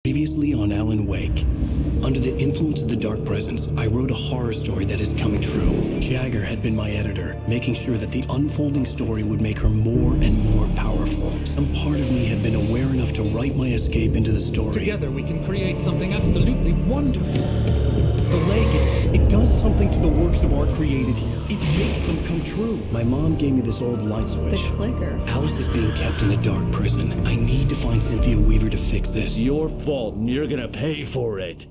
Previously on Alan Wake. Under the influence of the dark presence, I wrote a horror story that is coming true. Jagger had been my editor, making sure that the unfolding story would make her more and more powerful. Some part of me had been aware enough to write my escape into the story. Together we can create something absolutely wonderful. The lake, it does something to the works of art created here. It makes them come true. My mom gave me this old light switch. The clicker. Alice is being kept in a dark prison. I need to find Cynthia Weaver to fix this. It's your fault, and you're gonna pay for it.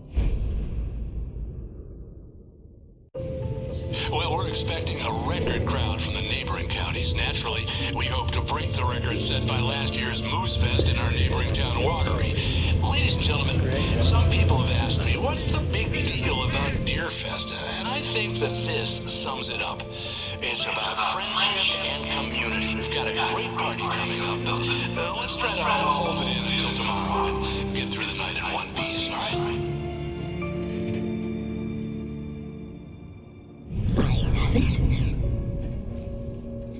Well, we're expecting a record crowd from the neighboring counties. Naturally, we hope to break the record set by last year's Moose Fest in our neighboring town, Walkery. Ladies and gentlemen, some people have asked me, what's the big deal about Deer Fest? And I think that this sums it up. It's about friendship and community. We've got a great party coming up, but let's try to hold it in until tomorrow and get through the night in one piece, all right?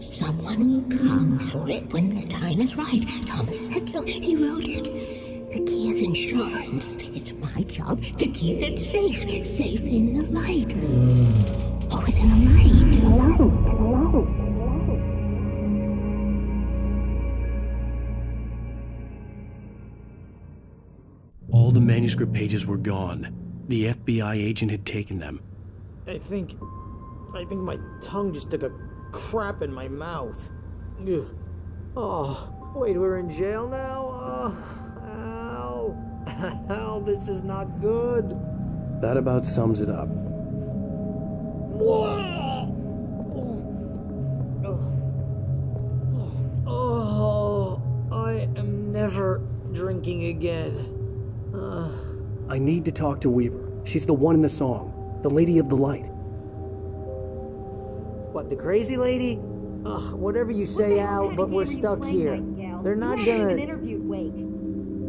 Someone will come for it when the time is right. Thomas said so. He wrote it. The key is insurance. It's my job to keep it safe. Safe in the light. Always in the light. Hello. All the manuscript pages were gone. The FBI agent had taken them. I think my tongue just took a crap in my mouth. Ugh. Oh, wait, we're in jail now? Ow. Ow, this is not good. That about sums it up. Oh, I am never drinking again. I need to talk to Weaver. She's the one in the song. The Lady of the Light. What, the crazy lady? Ugh, whatever you say, Al, but we're stuck here. They're not gonna... interviewed Wake.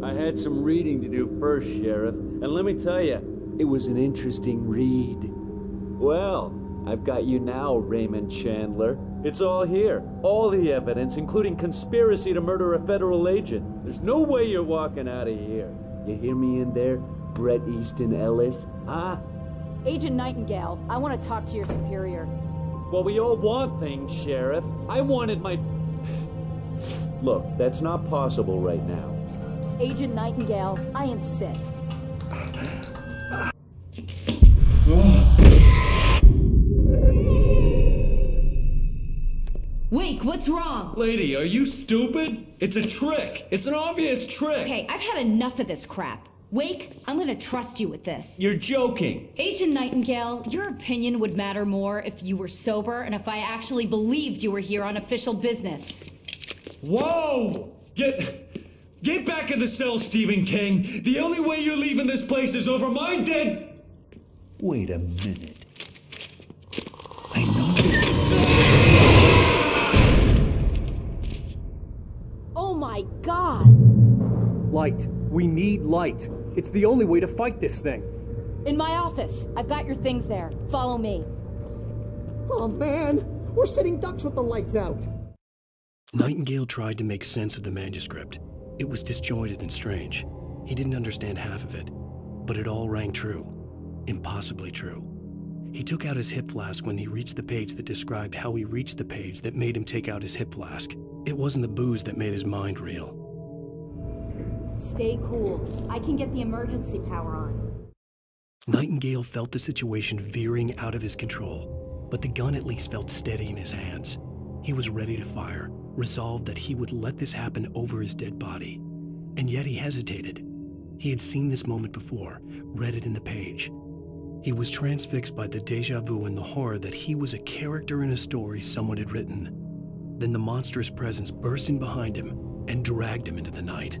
I had some reading to do first, Sheriff, and let me tell you, it was an interesting read. Well, I've got you now, Raymond Chandler. It's all here. All the evidence, including conspiracy to murder a federal agent. There's no way you're walking out of here. You hear me in there, Bret Easton Ellis? Huh? Agent Nightingale, I want to talk to your superior. Well, we all want things, Sheriff. I wanted my... Look, that's not possible right now. Agent Nightingale, I insist. Wake, what's wrong? Lady, are you stupid? It's a trick. It's an obvious trick. Okay, I've had enough of this crap. Wake, I'm gonna trust you with this. You're joking. Agent Nightingale, your opinion would matter more if you were sober and if I actually believed you were here on official business. Whoa! Get back in the cell, Stephen King. The only way you're leaving this place is over my dead... Wait a minute. I know this... Oh my God! Light. We need light. It's the only way to fight this thing. In my office. I've got your things there. Follow me. Oh man, we're sitting ducks with the lights out. Nightingale tried to make sense of the manuscript. It was disjointed and strange. He didn't understand half of it, but it all rang true. Impossibly true. He took out his hip flask when he reached the page that described how he reached the page that made him take out his hip flask. It wasn't the booze that made his mind reel. Stay cool. I can get the emergency power on. Nightingale felt the situation veering out of his control, but the gun at least felt steady in his hands. He was ready to fire, resolved that he would let this happen over his dead body. And yet he hesitated. He had seen this moment before, read it in the page. He was transfixed by the déjà vu and the horror that he was a character in a story someone had written. Then the monstrous presence burst in behind him and dragged him into the night.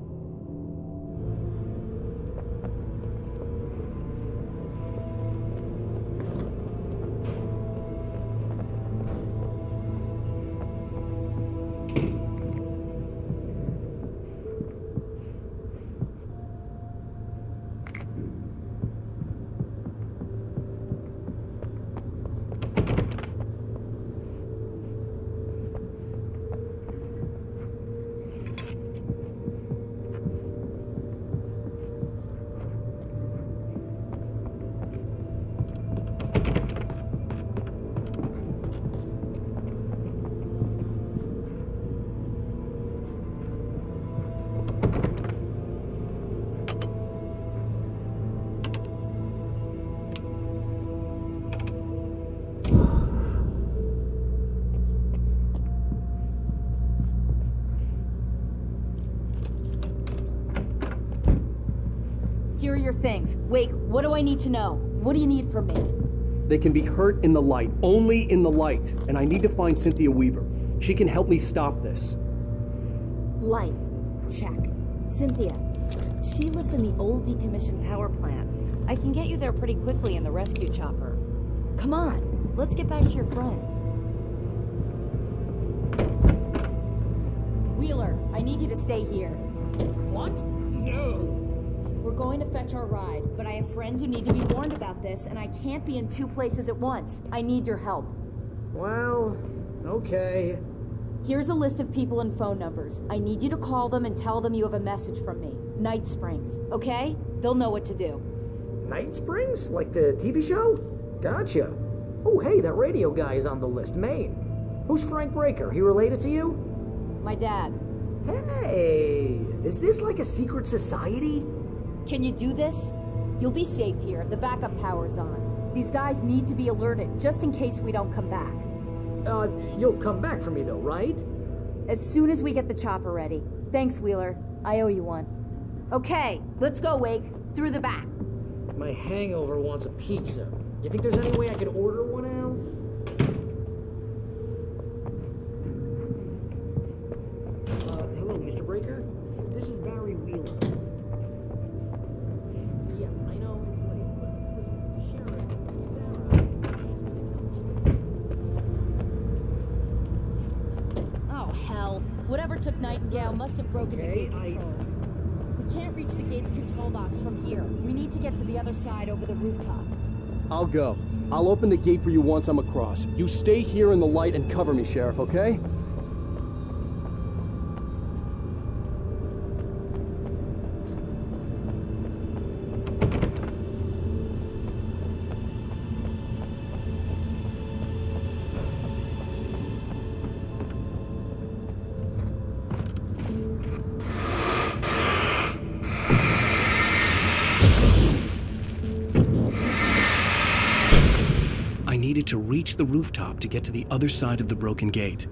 Here are your things. Wake, what do I need to know? What do you need from me? They can be hurt in the light, only in the light. And I need to find Cynthia Weaver. She can help me stop this. Light. Check. Cynthia. She lives in the old decommissioned power plant. I can get you there pretty quickly in the rescue chopper. Come on, let's get back to your friend. Wheeler, I need you to stay here. What? No. We're going to fetch our ride, but I have friends who need to be warned about this, and I can't be in 2 places at once. I need your help. Well, okay. Here's a list of people and phone numbers. I need you to call them and tell them you have a message from me. Night Springs, okay? They'll know what to do. Night Springs? Like the TV show? Gotcha. Oh, hey, that radio guy is on the list, Maine. Who's Frank Breaker? He related to you? My dad. Hey, is this like a secret society? Can you do this? You'll be safe here. The backup power's on. These guys need to be alerted, just in case we don't come back. You'll come back for me though, right? As soon as we get the chopper ready. Thanks, Wheeler. I owe you one. Okay, let's go, Wake. Through the back. My hangover wants a pizza. You think there's any way I could order one, Al? Hello, Mr. Breaker? This is Barry Wheeler. Yeah, I know it's late, but listen, the sheriff, Sarah, asked me to tell you. Oh, hell. Whatever took Nightingale must have broken the gate controls. We can't reach the gate's control box from here. We need to get to the other side over the rooftop. I'll go. I'll open the gate for you once I'm across. You stay here in the light and cover me, Sheriff, okay? I needed to reach the rooftop to get to the other side of the broken gate.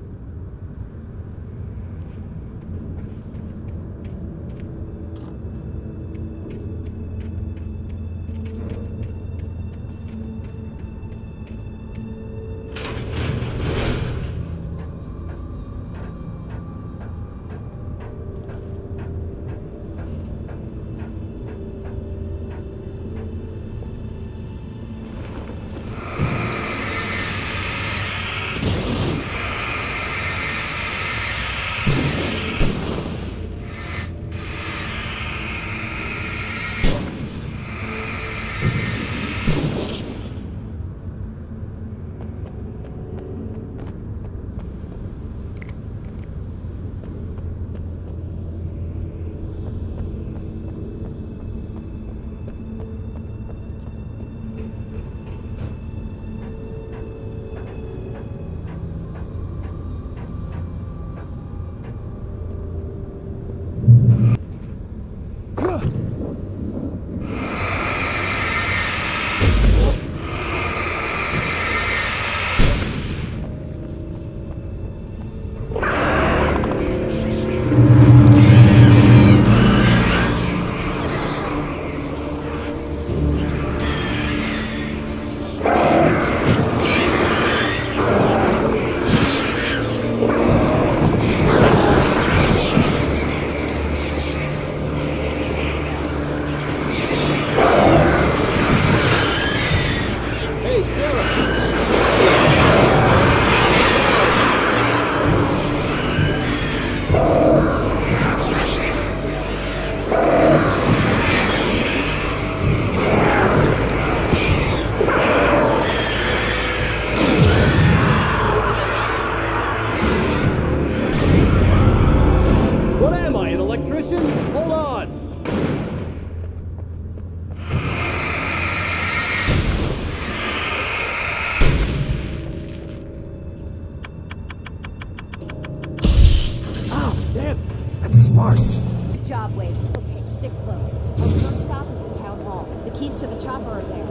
Good job, Wade. Okay, stick close. Our first stop is the town hall. The keys to the chopper are there.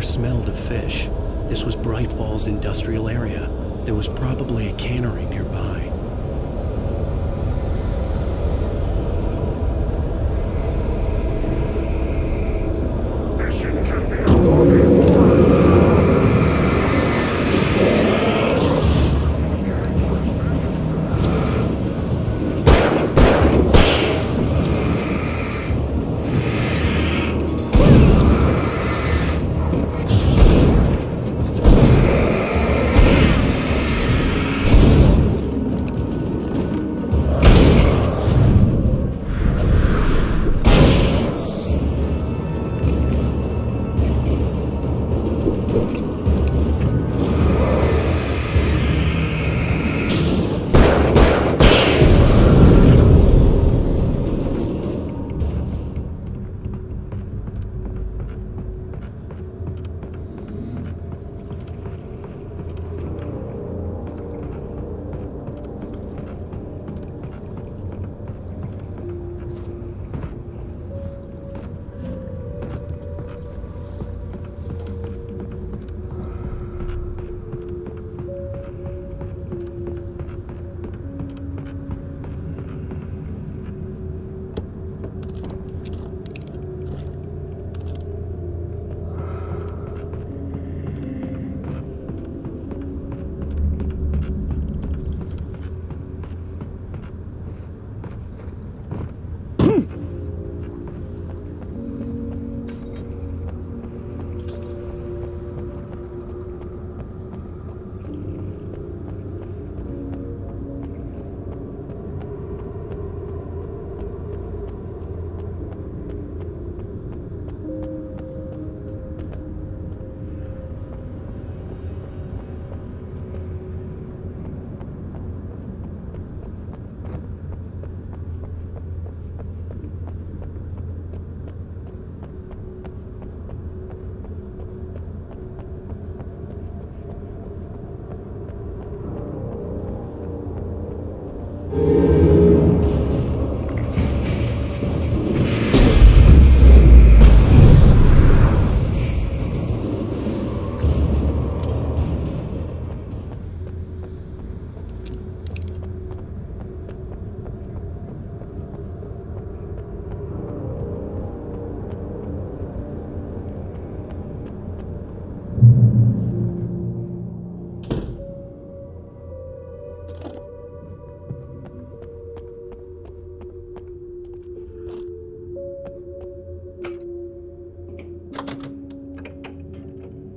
smelled of fish. This was Bright Falls industrial area. There was probably a cannery nearby.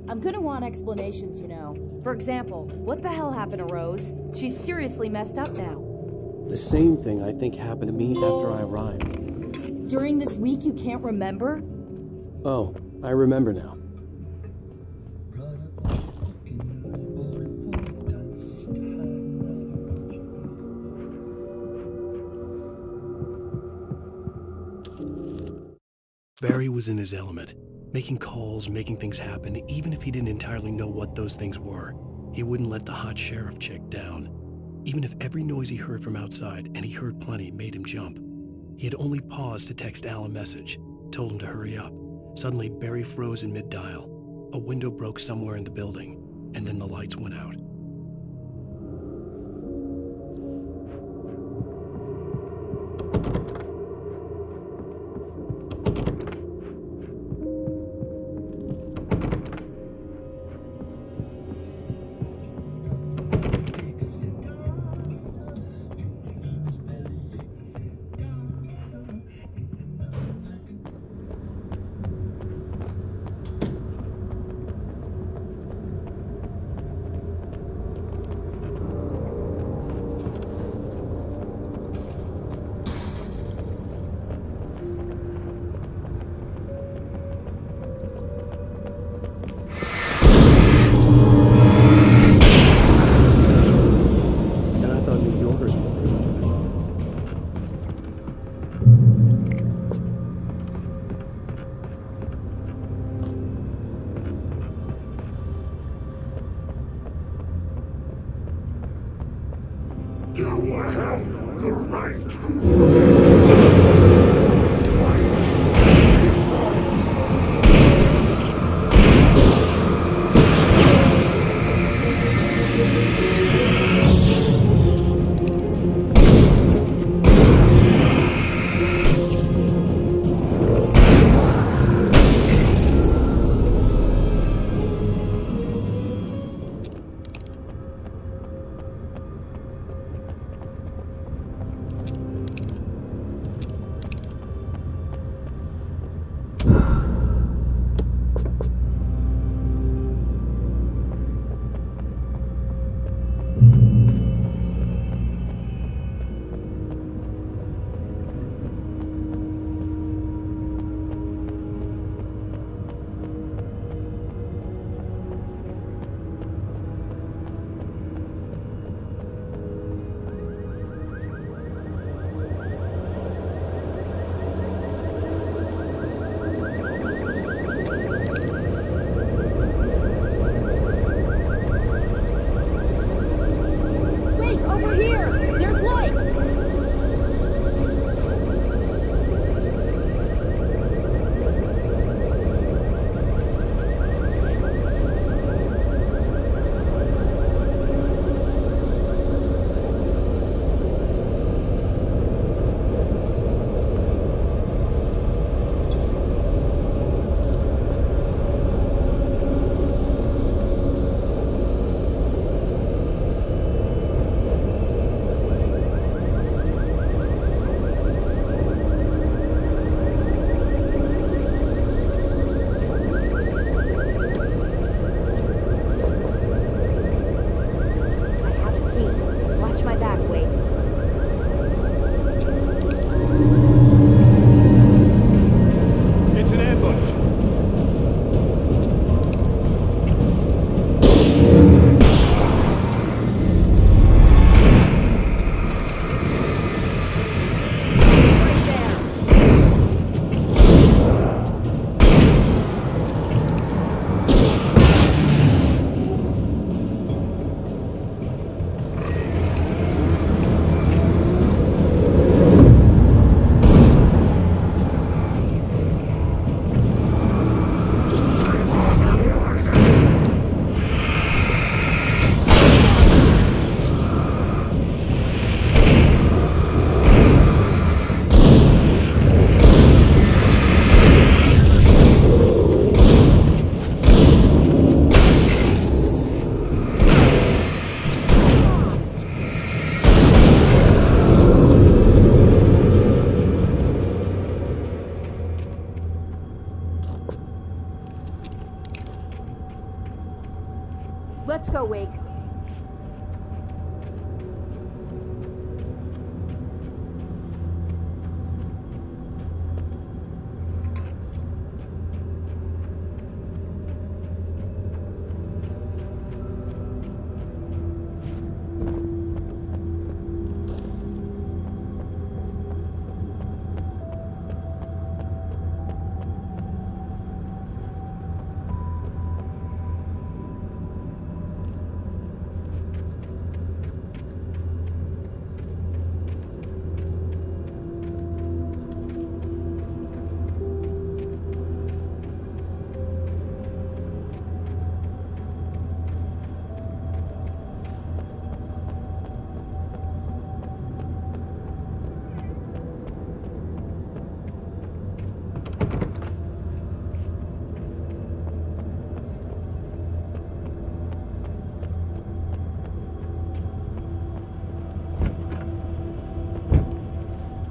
I'm gonna want explanations, you know. For example, what the hell happened to Rose? She's seriously messed up now. The same thing I think happened to me after I arrived. During this week you can't remember? Oh, I remember now. Barry was in his element, making calls, making things happen, even if he didn't entirely know what those things were. He wouldn't let the hot sheriff chick down. Even if every noise he heard from outside, and he heard plenty, made him jump. He had only paused to text Al a message, told him to hurry up. Suddenly, Barry froze in mid-dial. A window broke somewhere in the building, and then the lights went out. Let's go, Wake.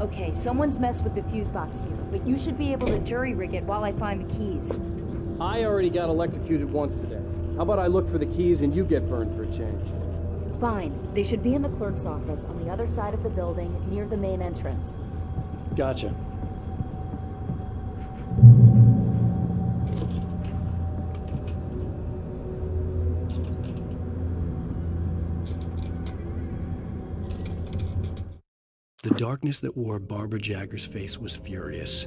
Okay, someone's messed with the fuse box here, but you should be able to jury-rig it while I find the keys. I already got electrocuted once today. How about I look for the keys and you get burned for a change? Fine. They should be in the clerk's office on the other side of the building, near the main entrance. Gotcha. The darkness that wore Barbara Jagger's face was furious.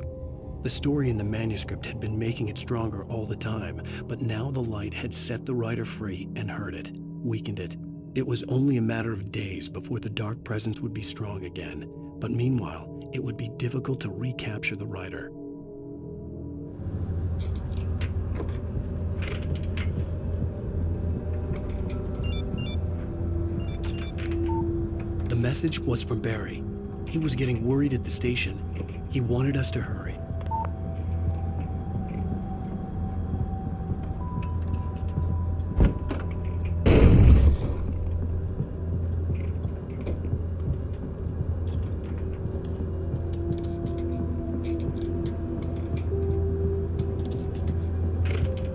The story in the manuscript had been making it stronger all the time, but now the light had set the writer free and hurt it, weakened it. It was only a matter of days before the dark presence would be strong again, but meanwhile, it would be difficult to recapture the writer. The message was from Barry. He was getting worried at the station. He wanted us to hurry.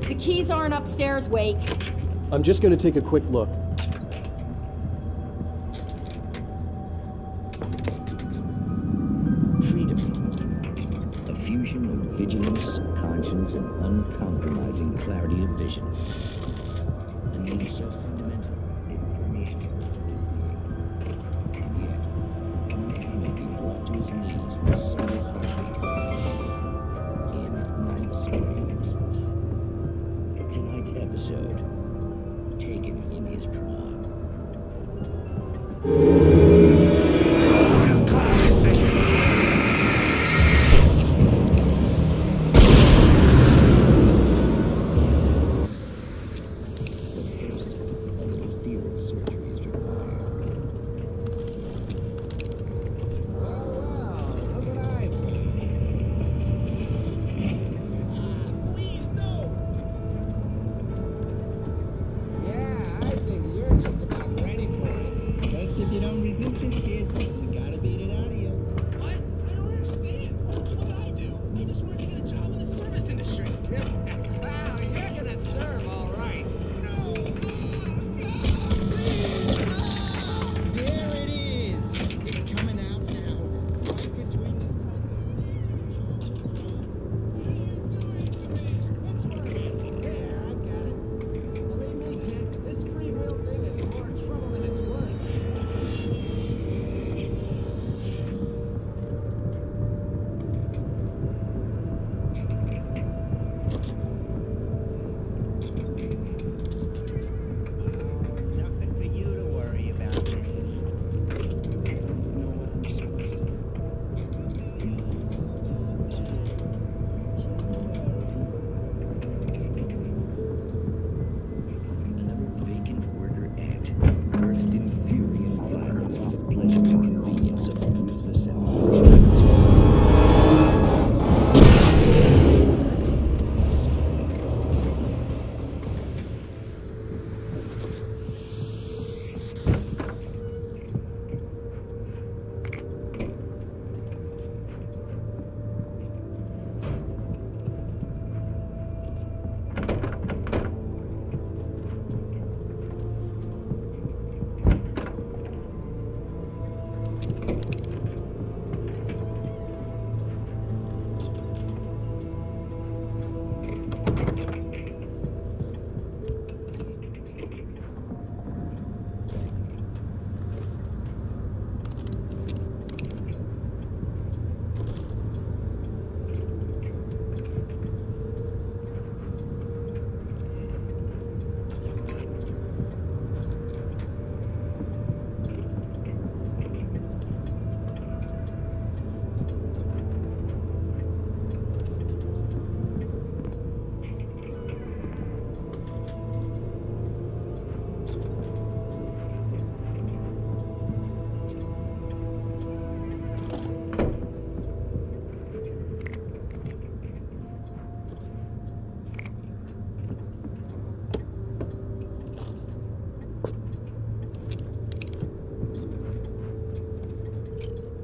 The keys aren't upstairs, Wake. I'm just gonna take a quick look. Vigilance, conscience, and uncompromising clarity of vision. A need so fundamental, it permeates everything. And yet, a man may be brought to his knees in a single heartbeat. In Night Springs. Tonight's episode, taken in his prime.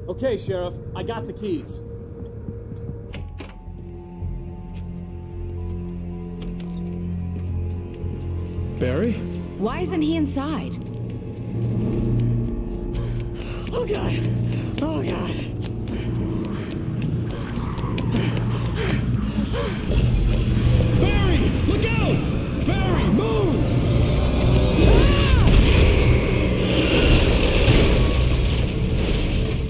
Okay, Sheriff, I got the keys. Barry? Why isn't he inside? Oh, God. Oh, God. Barry! Look out! Barry, move! Ah!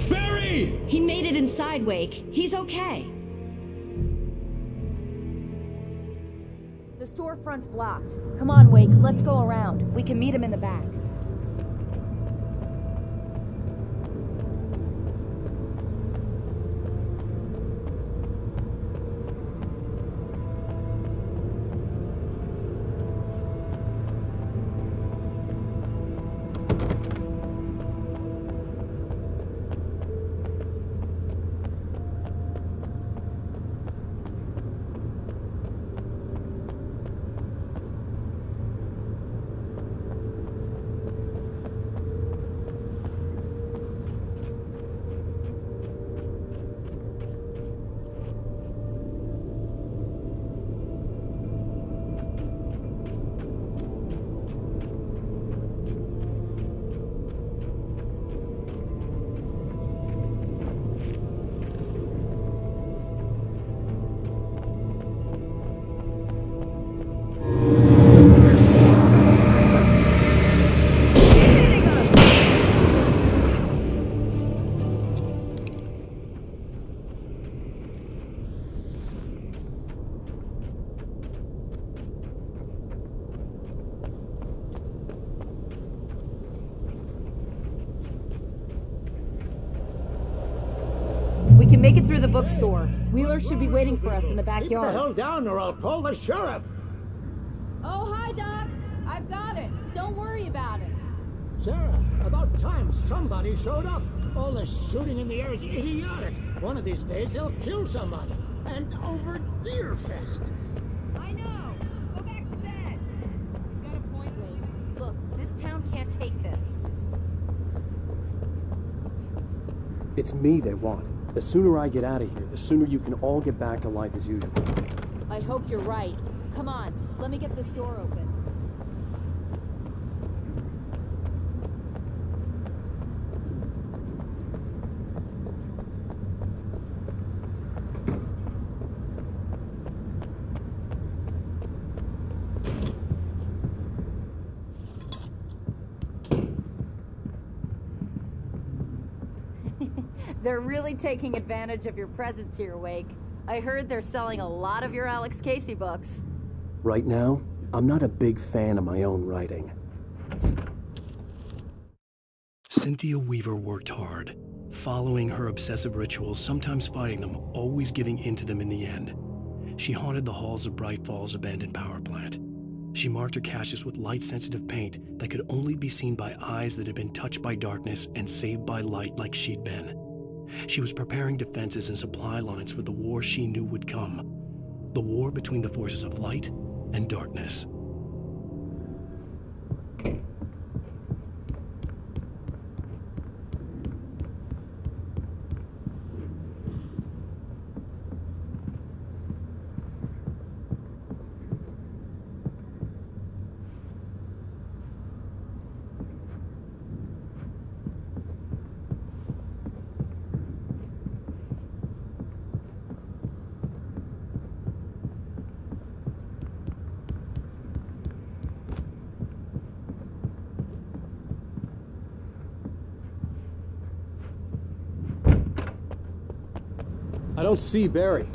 Barry! He made it inside, Wake. He's okay. The storefront's blocked. Come on, Wake. Let's go around. We can meet him in the back. We can make it through the bookstore. Wheeler should be waiting for us in the backyard. Keep the hell down or I'll call the sheriff. Oh, hi, Doc. I've got it. Don't worry about it. Sarah, about time somebody showed up. All this shooting in the air is idiotic. One of these days they'll kill somebody. And over Deerfest. I know. Go back to bed. He's got a point, Wade. Look, this town can't take this. It's me they want. The sooner I get out of here, the sooner you can all get back to life as usual. I hope you're right. Come on, let me get this door open. They're really taking advantage of your presence here, Wake. I heard they're selling a lot of your Alex Casey books. Right now, I'm not a big fan of my own writing. Cynthia Weaver worked hard, following her obsessive rituals, sometimes fighting them, always giving in to them in the end. She haunted the halls of Bright Falls' abandoned power plant. She marked her caches with light-sensitive paint that could only be seen by eyes that had been touched by darkness and saved by light like she'd been. She was preparing defenses and supply lines for the war she knew would come. The war between the forces of light and darkness. I don't see Barry.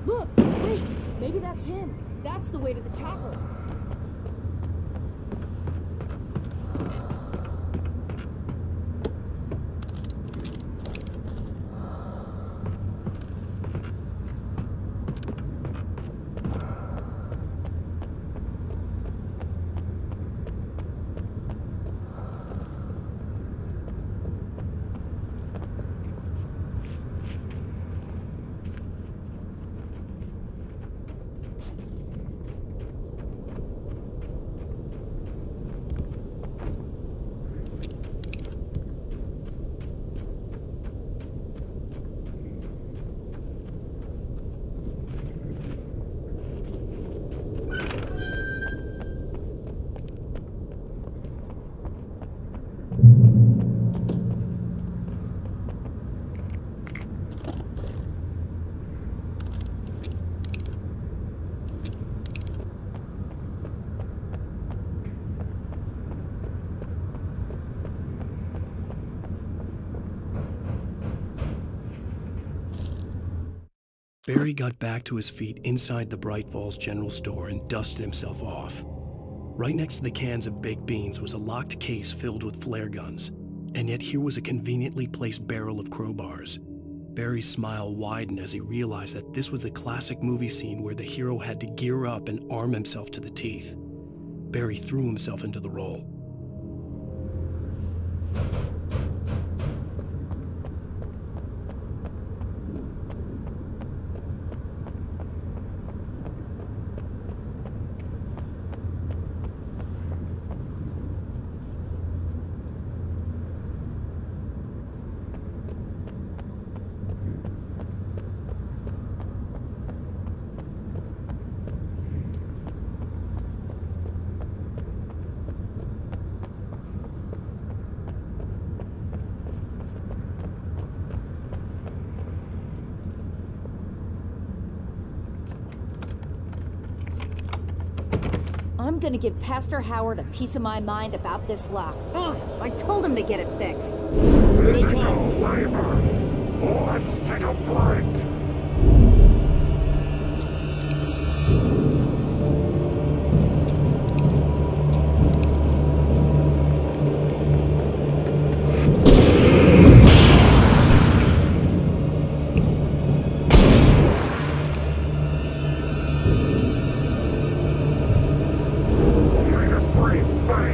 Look, wait, maybe that's him. That's the way to the chopper. Barry got back to his feet inside the Bright Falls General Store and dusted himself off. Right next to the cans of baked beans was a locked case filled with flare guns, and yet here was a conveniently placed barrel of crowbars. Barry's smile widened as he realized that this was the classic movie scene where the hero had to gear up and arm himself to the teeth. Barry threw himself into the role. I'm gonna give Pastor Howard a piece of my mind about this lock. I told him to get it fixed. Physical labor. Let's take a break.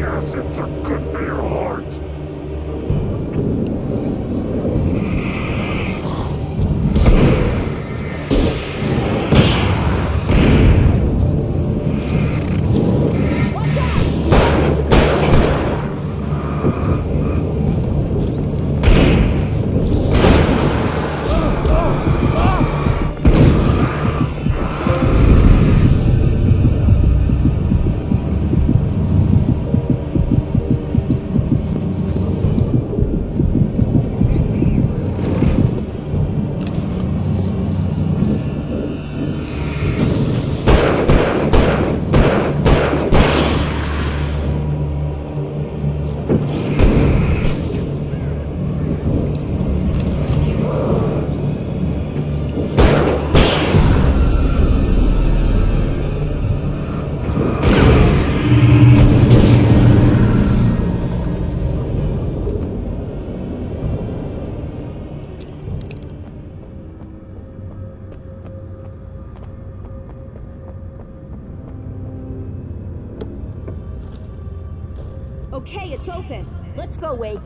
Acids are good for your heart. Okay, it's open. Let's go, Wake.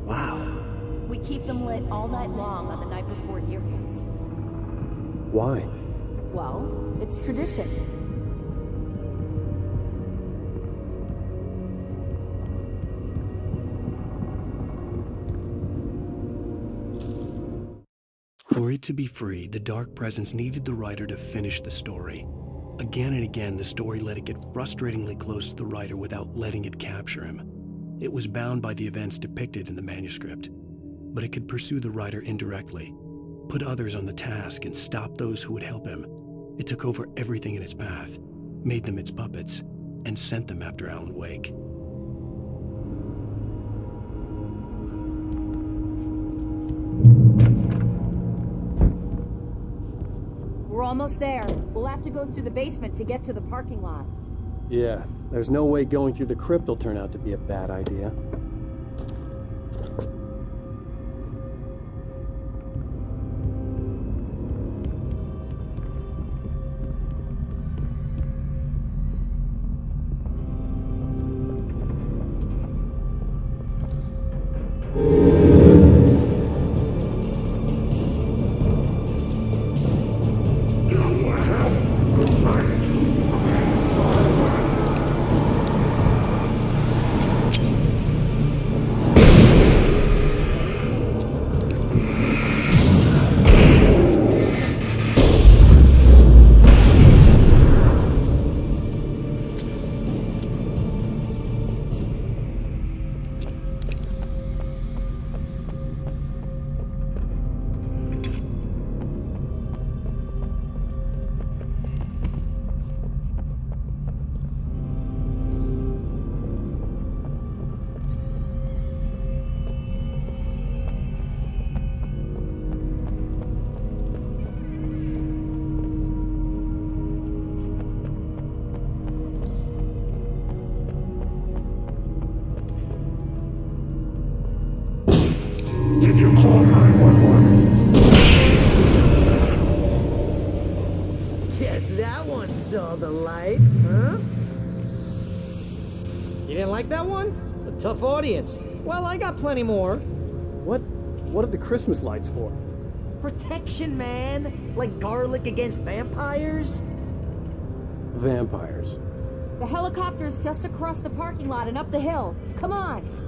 Wow. We keep them lit all night long on the night before Deerfest. Why? Well, it's tradition. For it to be free, the Dark Presence needed the writer to finish the story. Again and again, the story let it get frustratingly close to the writer without letting it capture him. It was bound by the events depicted in the manuscript, but it could pursue the writer indirectly, put others on the task, and stop those who would help him. It took over everything in its path, made them its puppets, and sent them after Alan Wake. We're almost there. We'll have to go through the basement to get to the parking lot. Yeah, there's no way going through the crypt will turn out to be a bad idea. Guess that one saw the light, huh? You didn't like that one? A tough audience. Well, I got plenty more. What are the Christmas lights for? Protection, man. Like garlic against vampires. Vampires. The helicopter's just across the parking lot and up the hill. Come on.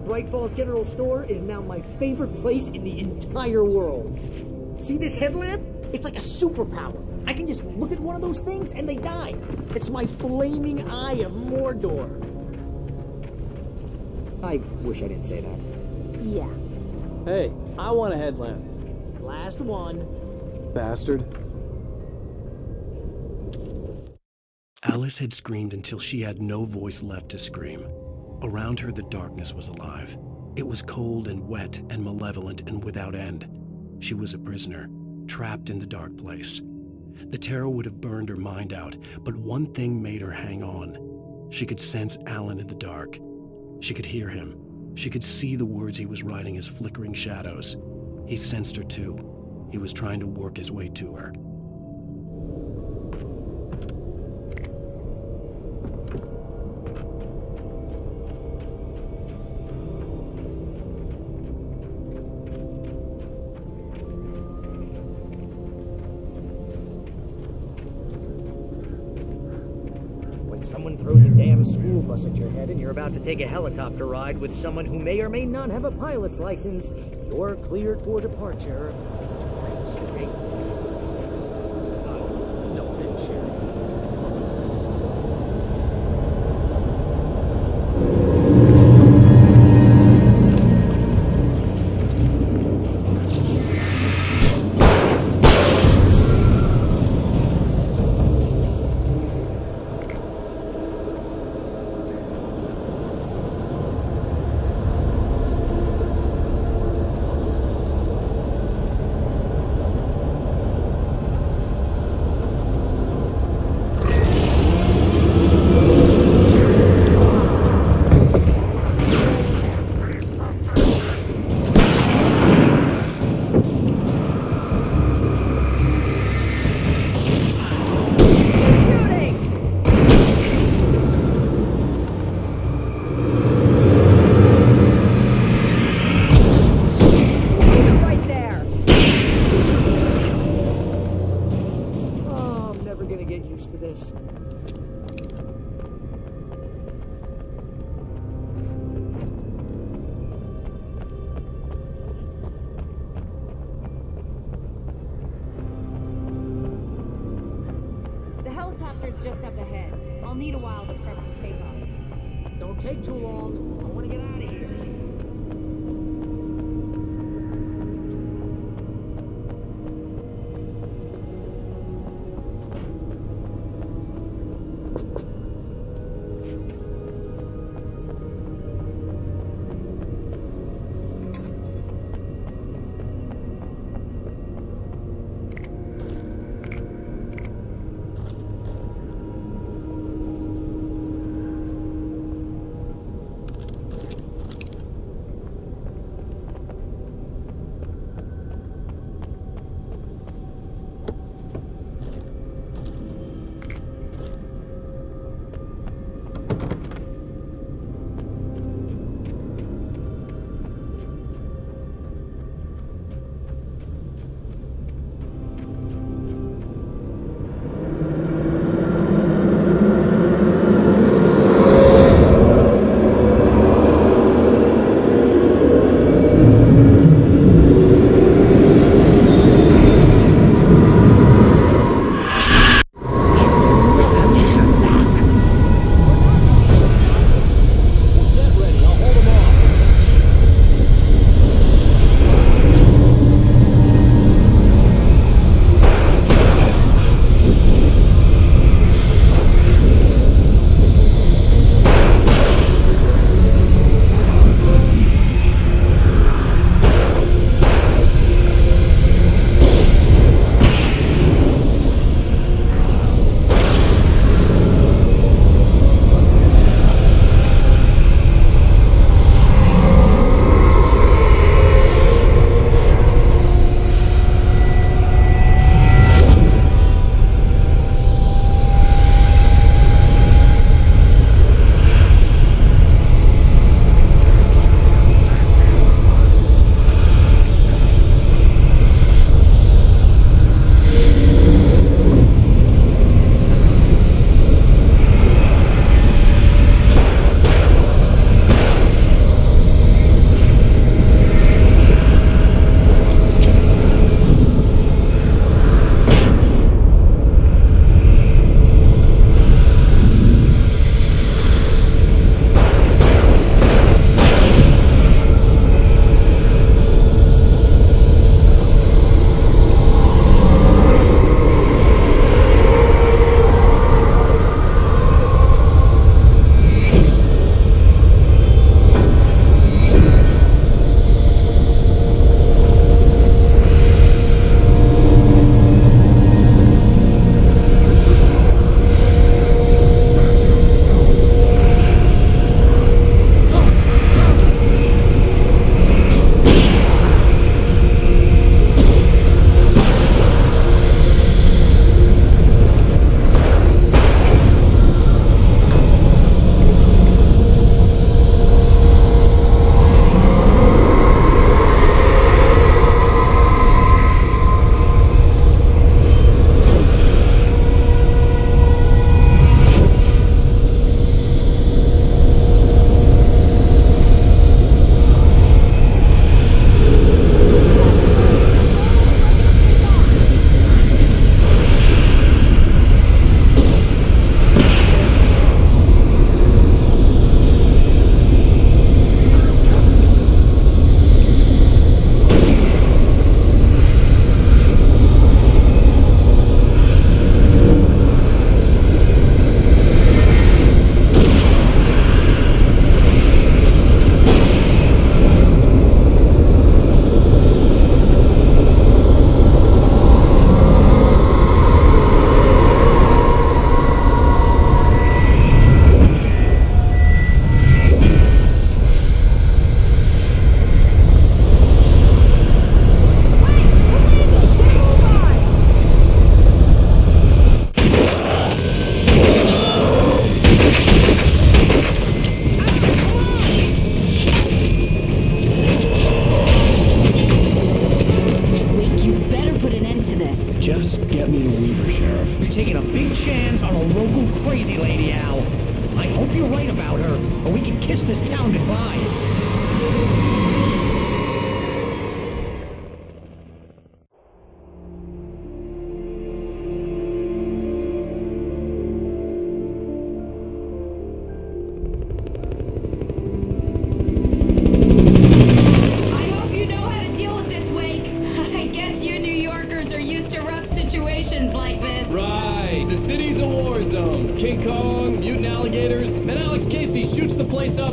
Bright Falls General Store is now my favorite place in the entire world. See this headlamp? It's like a superpower. I can just look at one of those things and they die. It's my flaming eye of Mordor. I wish I didn't say that. Yeah. Hey, I want a headlamp. Last one. Bastard. Alice had screamed until she had no voice left to scream. Around her, the darkness was alive. It was cold and wet and malevolent and without end. She was a prisoner, trapped in the dark place. The terror would have burned her mind out, but one thing made her hang on. She could sense Alan in the dark. She could hear him. She could see the words he was writing as flickering shadows. He sensed her too. He was trying to work his way to her. Someone throws a damn school bus at your head and you're about to take a helicopter ride with someone who may or may not have a pilot's license, you're cleared for departure. No offense, Sheriff. Just up ahead. I'll need a while to prep for takeoff. Don't take too long. I want to get out of here. Nina Weaver, Sheriff. You're taking a big chance on a local crazy lady, Al. I hope you're right about her, or we can kiss this town goodbye.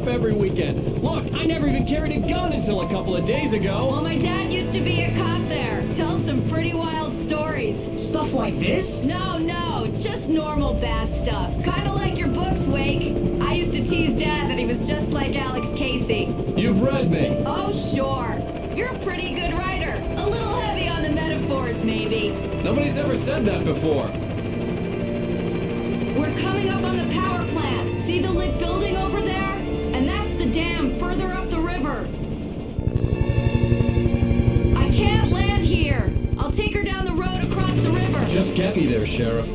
Every weekend. Look, I never even carried a gun until a couple of days ago. Well, my dad used to be a cop there. Tells some pretty wild stories. Stuff like this? No, just normal bad stuff. Kinda like your books, Wake. I used to tease Dad that he was just like Alex Casey. You've read me. Oh, sure. You're a pretty good writer. A little heavy on the metaphors, maybe. Nobody's ever said that before. We're coming up on the power plant. See the lit building over there? And that's the dam further up the river. I can't land here. I'll take her down the road across the river. Just get me there, Sheriff.